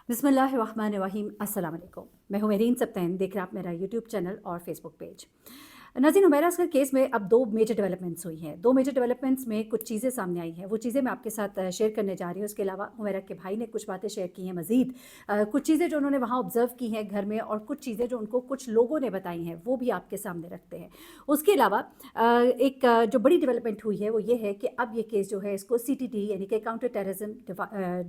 बिस्मिल्लाहिर्रहमानिर्रहीम, अस्सलाम वालेकुम। मैं हूं मेरीन सप्तैन, देख रहे हैं आप मेरा यूट्यूब चैनल और फेसबुक पेज। नाज़रीन, हुमैरा असगर केस में अब 2 मेजर डेवलपमेंट्स हुई हैं। 2 मेजर डेवलपमेंट्स में कुछ चीज़ें सामने आई हैं, वो चीज़ें मैं आपके साथ शेयर करने जा रही हूँ। उसके अलावा हुमैरा के भाई ने कुछ बातें शेयर की हैं मज़ीद। कुछ चीज़ें जो उन्होंने वहाँ ऑब्ज़र्व की हैं घर में, और कुछ चीज़ें जो उनको कुछ लोगों ने बताई हैं, वो भी आपके सामने रखते हैं। उसके अलावा जो बड़ी डेवलपमेंट हुई है वो ये है कि अब ये केस जो है इसको CTT यानी कि काउंटर टेररिज्म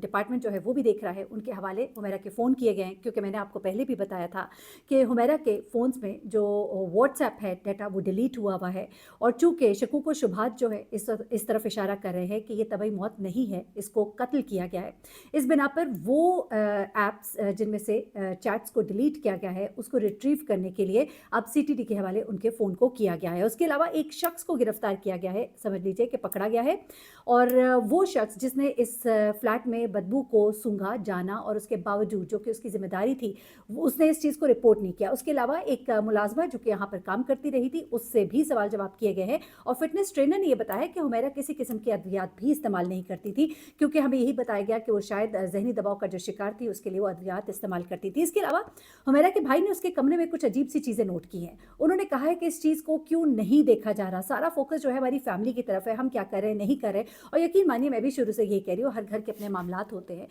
डिपार्टमेंट जो है वो भी देख रहा है। उनके हवाले हुमैरा के फ़ोन किए गए हैं, क्योंकि मैंने आपको पहले भी बताया था कि हुमैरा के फ़ोन्स में जो व्हाट्सएप है डाटा वो डिलीट हुआ है। और चूँकि शकूक व शुबहात जो है इस तरफ इशारा कर रहे हैं कि ये तबई मौत नहीं है, इसको कत्ल किया गया है। इस बिना पर वो ऐप्स जिनमें से चैट्स को डिलीट किया गया है उसको रिट्रीव करने के लिए अब CTT के हवाले उनके फ़ोन को किया गया है। उसके अलावा एक शख्स को गिरफ्तार किया गया है, समझ लीजिए कि पकड़ा गया है। और वो शख्स जिसने इस फ्लैट में बदबू को सूंघा, जाना, और उसके बावजूद जो कि उसकी ज़िम्मेदारी थी उसने इस चीज़ को रिपोर्ट नहीं किया। उसके अलावा एक मुलाजमा जो कि यहाँ पर काम करती रही थी, उससे भी सवाल जवाब किए गए हैं। और फिटनेस ट्रेनर ने यह बताया कि हुमैरा किसी किस्म की अद्वियात भी इस्तेमाल नहीं करती थी, क्योंकि हमें यही बताया गया कि वो शायद जहनी दबाव का जो शिकार थी उसके लिए वो अद्वियात इस्तेमाल करती थी। इसके अलावा हुमैरा के भाई ने उसके कमरे में कुछ अजीब सी चीज़ें नोट की हैं। उन्होंने कहा है कि इस चीज़ को क्यों नहीं देखा जा रहा, सारा फोकस जो है हमारी फैमिली की तरफ है, हम क्या कर रहे हैं नहीं कर रहे। और यकीन मानिए मैं भी शुरू से यही कह रही हूँ, हर घर के अपने मामलात होते हैं,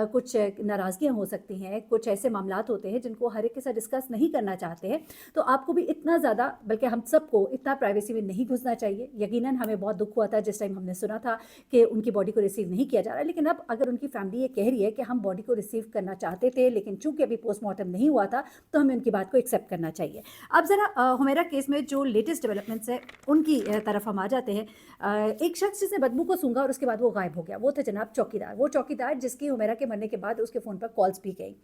कुछ नाराज़गियाँ हो सकती हैं, कुछ ऐसे मामलात होते हैं जिनको हर एक के साथ डिस्कस नहीं करना चाहते हैं। तो आपको भी इतना ज़्यादा, बल्कि हम सबको इतना प्राइवेसी में नहीं घुसना चाहिए। यकीनन हमें बहुत दुख हुआ था जिस टाइम हमने सुना था कि उनकी बॉडी को रिसीव नहीं किया जा रहा, लेकिन अब अगर उनकी फैमिली ये कह रही है कि हम बॉडी को रिसीव करना चाहते थे लेकिन चूंकि अभी पोस्टमार्टम नहीं हुआ था, तो हमें उनकी बात को एक्सेप्ट करना चाहिए। अब ज़रा हुमैरा केस में जो लेटेस्ट डेवलपमेंट्स है उनकी तरफ हम आ जाते हैं। एक शख्स जिसने बदबू को सूंघा और उसके बाद वो गायब हो गया, वो थे जनाब चौकीदार। वो चौकीदार जिसकी हुमैरा के मरने के बाद उसके फ़ोन पर कॉल्स भी गई।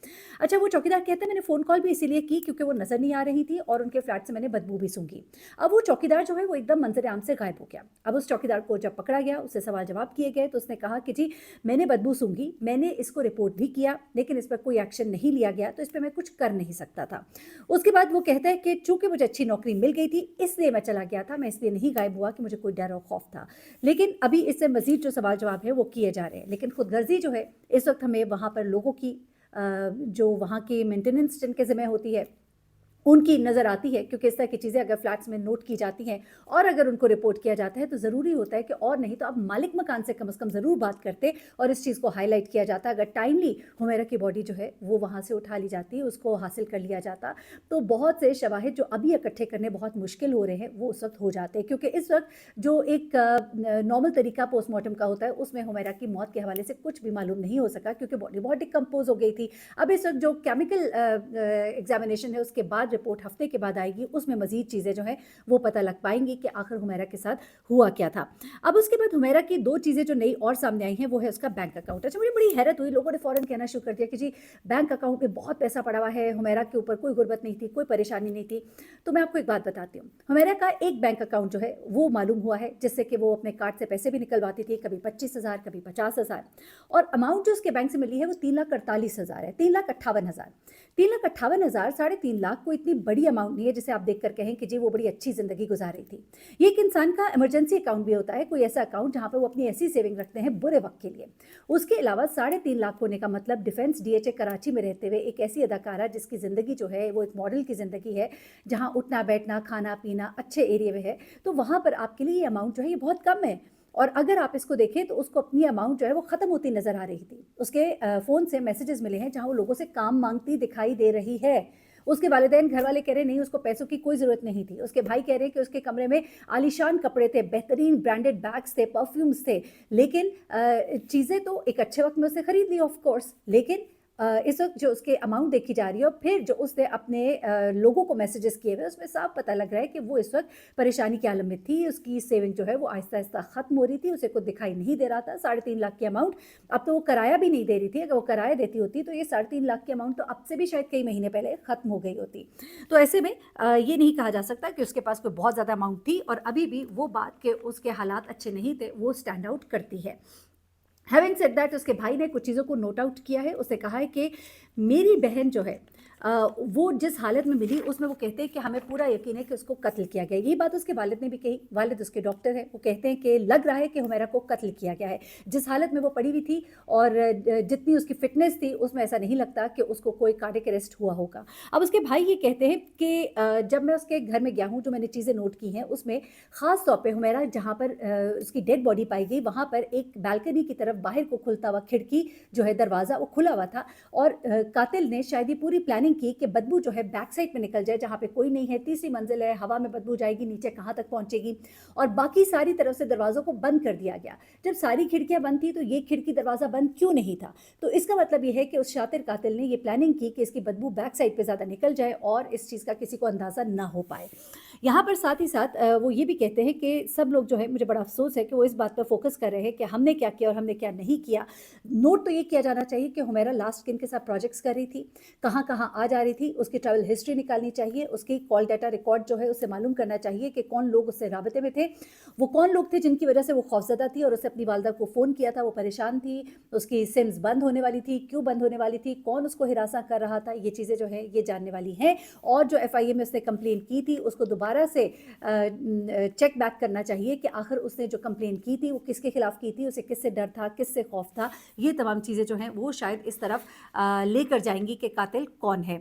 अच्छा, वो चौकीदार कहते हैं मैंने फ़ोन कॉल भी इसीलिए की क्योंकि वो नज़र नहीं आ रही थी और उनके फ्लैट से मैंने बदबू भी सूंघी। अब वो चौकीदार जो है वो एकदम मंजर आम से गायब हो गया। अब उस चौकीदार को जब पकड़ा गया, उससे सवाल जवाब किए गए, तो उसने कहा कि जी मैंने बदबू सूंघी, मैंने इसको रिपोर्ट भी किया, लेकिन इस पर कोई एक्शन नहीं लिया गया, तो इस पर मैं कुछ कर नहीं सकता था। उसके बाद वो कहता है कि चूंकि मुझे अच्छी नौकरी मिल गई थी इसलिए मैं चला गया था, मैं इसलिए नहीं गायब हुआ कि मुझे कोई डर और खौफ था। लेकिन अभी इससे मजीद जो सवाल जवाब है वो किए जा रहे हैं। लेकिन खुदगर्जी जो है इस वक्त हमें वहाँ पर लोगों की जो वहाँ की मेंटेनेंस जिनके ज़िम्मे होती है उनकी नज़र आती है, क्योंकि इस तरह की चीज़ें अगर फ्लैट्स में नोट की जाती हैं और अगर उनको रिपोर्ट किया जाता है तो ज़रूरी होता है कि, और नहीं तो अब मालिक मकान से कम ज़रूर बात करते और इस चीज़ को हाईलाइट किया जाता। अगर टाइमली हुमैरा की बॉडी जो है वो वहाँ से उठा ली जाती, उसको हासिल कर लिया जाता, तो बहुत से शवाहिद जो अभी इकट्ठे करने बहुत मुश्किल हो रहे हैं वो उस वक्त हो जाते। क्योंकि इस वक्त जो एक नॉर्मल तरीका पोस्टमार्टम का होता है उसमें हुमैरा की मौत के हवाले से कुछ भी मालूम नहीं हो सका, क्योंकि बॉडी बहुत डिकम्पोज हो गई थी। अब इस वक्त जो केमिकल एग्जामिनेशन है उसके बाद रिपोर्ट हफ्ते के बाद आएगी, उसमें मजीद चीज़ें जो हैं वो पता लग पाएंगी कि आखिर हुमैरा के साथ हुआ क्या था। अब उसके बाद हुमैरा की 2 चीज़ें जो नई और सामने आई हैं वो है उसका बैंक अकाउंट। अच्छा, मुझे बड़ी हैरत हुई, लोगों ने फ़ौरन कहना शुरू कर दिया कि जी बैंक अकाउंट में बहुत पैसा पड़ा हुआ है, हुमैरा के ऊपर कोई गुर्बत नहीं थी, कोई परेशानी नहीं थी। तो मैं आपको एक बात बताती हूँ, हुमैरा का एक बैंक अकाउंट जो है वो मालूम हुआ है जिससे कि वो अपने कार्ड से पैसे भी निकलवाती थी, कभी 25,000 कभी 50,000, और अमाउंट जो उसके बैंक से मिली है वो 3,48,000 है, 3,58,000। 3,58,000 3.5 लाख कोई इतनी बड़ी अमाउंट नहीं है जिसे आप देखकर कहें कि जी वो बड़ी अच्छी ज़िंदगी गुजार रही थी। ये एक इंसान का इमरजेंसी अकाउंट भी होता है, कोई ऐसा अकाउंट जहाँ पर वो अपनी ऐसी सेविंग रखते हैं बुरे वक्त के लिए। उसके अलावा 3.5 लाख होने का मतलब डिफेंस DHA कराची में रहते हुए एक ऐसी अदाकारा जिसकी ज़िंदगी जो है वो एक मॉडल की ज़िंदगी है, जहाँ उठना बैठना खाना पीना अच्छे एरिया में है, तो वहाँ पर आपके लिए ये अमाउंट जो है ये बहुत कम है। और अगर आप इसको देखें तो उसको अपनी अमाउंट जो है वो ख़त्म होती नज़र आ रही थी। उसके फ़ोन से मैसेजेस मिले हैं जहाँ वो लोगों से काम मांगती दिखाई दे रही है। उसके वालिदैन घर वाले कह रहे नहीं उसको पैसों की कोई ज़रूरत नहीं थी। उसके भाई कह रहे कि उसके कमरे में आलीशान कपड़े थे, बेहतरीन ब्रांडेड बैग्स थे, परफ्यूम्स थे, लेकिन चीज़ें तो एक अच्छे वक्त में उसने ख़रीद ली ऑफ कोर्स, लेकिन इस वक्त जो उसके अमाउंट देखी जा रही है और फिर जो उसने अपने लोगों को मैसेजेस किए हुए उसमें साफ पता लग रहा है कि वो इस वक्त परेशानी के आलम में थी। उसकी सेविंग जो है वो आहिस्ता आहिस्ता ख़त्म हो रही थी, उसे कुछ दिखाई नहीं दे रहा था। 3.5 लाख की अमाउंट, अब तो वो किराया भी नहीं दे रही थी, अगर वो किराया देती होती तो ये 3.5 लाख की अमाउंट तो अब से भी शायद कई महीने पहले ख़त्म हो गई होती। तो ऐसे में ये नहीं कहा जा सकता कि उसके पास कोई बहुत ज़्यादा अमाउंट थी, और अभी भी वो बात कि उसके हालात अच्छे नहीं थे वो स्टैंड आउट करती है। हैविंग सेड दैट उसके भाई ने कुछ चीज़ों को नोट आउट किया है। उसने कहा है कि मेरी बहन जो है वो जिस हालत में मिली उसमें वो कहते हैं कि हमें पूरा यकीन है कि उसको कत्ल किया गया। ये बात उसके वालिद ने भी कही। वालिद उसके डॉक्टर हैं, वो कहते हैं कि लग रहा है कि हुमैरा को कत्ल किया गया है। जिस हालत में वो पड़ी हुई थी और जितनी उसकी फिटनेस थी उसमें ऐसा नहीं लगता कि उसको कोई कार्डियक अरेस्ट हुआ होगा। अब उसके भाई ये कहते हैं कि जब मैं उसके घर में गया हूँ, जो मैंने चीज़ें नोट की हैं उसमें ख़ास तौर पे हुमैरा जहाँ पर उसकी डेड बॉडी पाई गई वहाँ पर एक बालकनी की तरफ बाहर को खुलता हुआ खिड़की जो है, दरवाज़ा वो खुला हुआ था और कातिल ने शायद ये पूरी प्लानिंग की कि बदबू जो है बैक साइड पे निकल जाए जहाँ पे कोई नहीं है, तीसरी मंजिल है, हवा में बदबू जाएगी, नीचे कहाँ तक पहुंचेगी, और बाकी सारी तरफ से दरवाज़ों को बंद कर दिया गया। जब सारी खिड़कियां बंद थी तो ये खिड़की दरवाज़ा बंद क्यों नहीं था? तो इसका मतलब ये है कि उस शातिर कातिल ने ये प्लानिंग की कि इसकी बदबू बैक साइड पर ज़्यादा निकल जाए और इस चीज़ का किसी को अंदाज़ा ना हो पाए। यहाँ पर साथ ही साथ वो ये भी कहते हैं कि सब लोग जो है, मुझे बड़ा अफसोस है कि वो इस बात पर फोकस कर रहे हैं कि हमने क्या किया और हमने क्या नहीं किया। नोट तो ये किया जाना चाहिए कि हुमैरा लास्ट किन के साथ प्रोजेक्ट्स कर रही थी, कहाँ कहाँ आ जा रही थी, उसकी ट्रैवल हिस्ट्री निकालनी चाहिए, उसकी कॉल डाटा रिकॉर्ड जो है उससे मालूम करना चाहिए कि कौन लोग उससे राबते में थे, वो कौन लोग थे जिनकी वजह से वो खौफजदा थी और उससे अपनी वालदा को फ़ोन किया था, वो परेशान थी, उसकी सिम्स बंद होने वाली थी, क्यों बंद होने वाली थी, कौन उसको हिरासा कर रहा था, ये चीज़ें जो है ये जानने वाली हैं। और जो FIA में उसने कंप्लेन की थी उसको दोबारा से चेक बैक करना चाहिए कि आखिर उसने जो कंप्लेन की थी वो किसके खिलाफ की थी, उसे किससे डर था, किससे खौफ था। ये तमाम चीज़ें जो हैं वो शायद इस तरफ लेकर जाएंगी कि कातिल कौन है।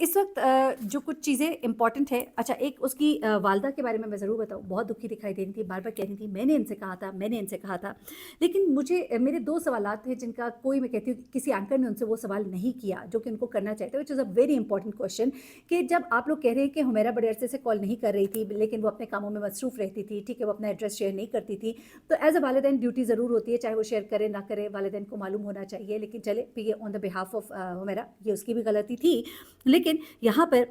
इस वक्त जो कुछ चीज़ें इंपॉर्टेंट है, अच्छा एक उसकी वालदा के बारे में मैं ज़रूर बताऊँ, बहुत दुखी दिखाई दे रही थी, बार बार कह रही थी मैंने इनसे कहा था, मैंने इनसे कहा था। लेकिन मुझे मेरे 2 सवालात थे जिनका कोई, मैं कहती हूँ किसी एंकर ने उनसे वो सवाल नहीं किया जो कि उनको करना चाहिए, which is a very important question, कि जब आप लोग कह रहे हैं कि हुमैरा बड़े अरसे से कॉल नहीं कर रही थी लेकिन वो अपने कामों में मसरूफ़ रहती थी, ठीक है, वो अपना एड्रेस शेयर नहीं करती थी, तो एज़ अ वालिदैन ड्यूटी ज़रूर होती है, चाहे वो शेयर करे ना करे, वालिदैन को मालूम होना चाहिए। लेकिन चले ये on the behalf of Humaira, ये उसकी भी गलती थी। लेकिन यहाँ पर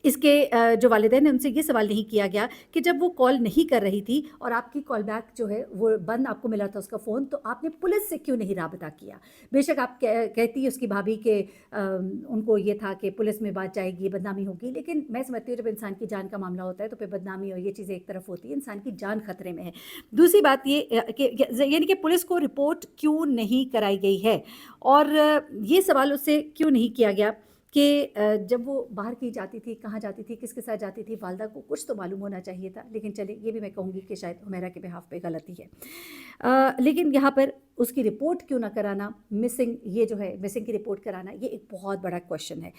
इसके जो वालिदैन हैं उनसे ये सवाल नहीं किया गया कि जब वो कॉल नहीं कर रही थी और आपकी कॉल बैक जो है वो बंद आपको मिला था उसका फ़ोन, तो आपने पुलिस से क्यों नहीं राबता किया? बेशक आप कहती है उसकी भाभी के उनको ये था कि पुलिस में बात जाएगी, बदनामी होगी, लेकिन मैं समझती हूँ जब इंसान की जान का मामला होता है तो फिर बदनामी और ये चीज़ें एक तरफ होती है, इंसान की जान खतरे में है। दूसरी बात ये कि यानी कि पुलिस को रिपोर्ट क्यों नहीं कराई गई है, और ये सवाल उससे क्यों नहीं किया गया कि जब वो बाहर की जाती थी, कहाँ जाती थी, किसके साथ जाती थी, वालदा को कुछ तो मालूम होना चाहिए था। लेकिन चलिए ये भी मैं कहूँगी कि शायद हुमैरा के बिहाफ पे गलती है। लेकिन यहाँ पर उसकी रिपोर्ट क्यों ना कराना, मिसिंग, ये जो है मिसिंग की रिपोर्ट कराना, ये एक बहुत बड़ा क्वेश्चन है।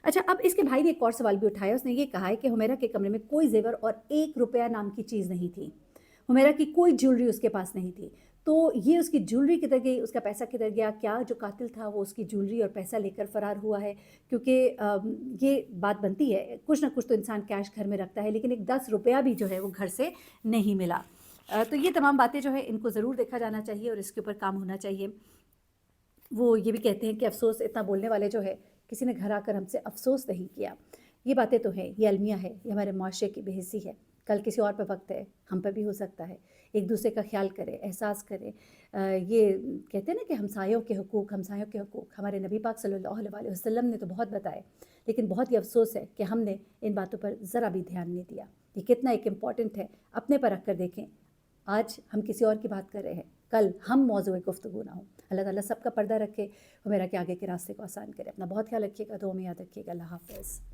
अच्छा, अब इसके भाई ने एक और सवाल भी उठाया, उसने ये कहा है कि हुमैरा के कमरे में कोई ज़ेवर और 1 रुपया नाम की चीज़ नहीं थी। हुमैरा की कोई ज्वेलरी उसके पास नहीं थी। तो ये उसकी ज्वेलरी किधर गई, उसका पैसा किधर गया, क्या जो कातिल था वो उसकी ज्वेलरी और पैसा लेकर फ़रार हुआ है? क्योंकि ये बात बनती है, कुछ ना कुछ तो इंसान कैश घर में रखता है, लेकिन एक 10 रुपया भी जो है वो घर से नहीं मिला। तो ये तमाम बातें जो है इनको ज़रूर देखा जाना चाहिए और इसके ऊपर काम होना चाहिए। वो ये भी कहते हैं कि अफ़सोस, इतना बोलने वाले जो है, किसी ने घर आकर हमसे अफ़सोस नहीं किया। ये बातें तो हैं, ये अलमिया है, ये हमारे माशरे की बेहिस्सी है। कल किसी और पे वक्त है, हम पर भी हो सकता है। एक दूसरे का ख्याल करें, एहसास करें। ये कहते हैं ना कि हमसायों के हुकूक, हमसायों के हुकूक, हमारे नबी पाक सल्लल्लाहु अलैहि वसल्लम ने तो बहुत बताए, लेकिन बहुत ही अफसोस है कि हमने इन बातों पर ज़रा भी ध्यान नहीं दिया। ये कितना एक इम्पॉर्टेंट है, अपने पर रख कर देखें। आज हम किसी और की बात कर रहे हैं, कल हम मौज़ूए गुफ्तगू ना हो। अल्लाह ताला सबका पर्दा रखे और मेरा के आगे के रास्ते को आसान करे। अपना बहुत ख्याल रखिएगा, दुआ में याद रखिएगा। अल्लाह हाफ़िज़।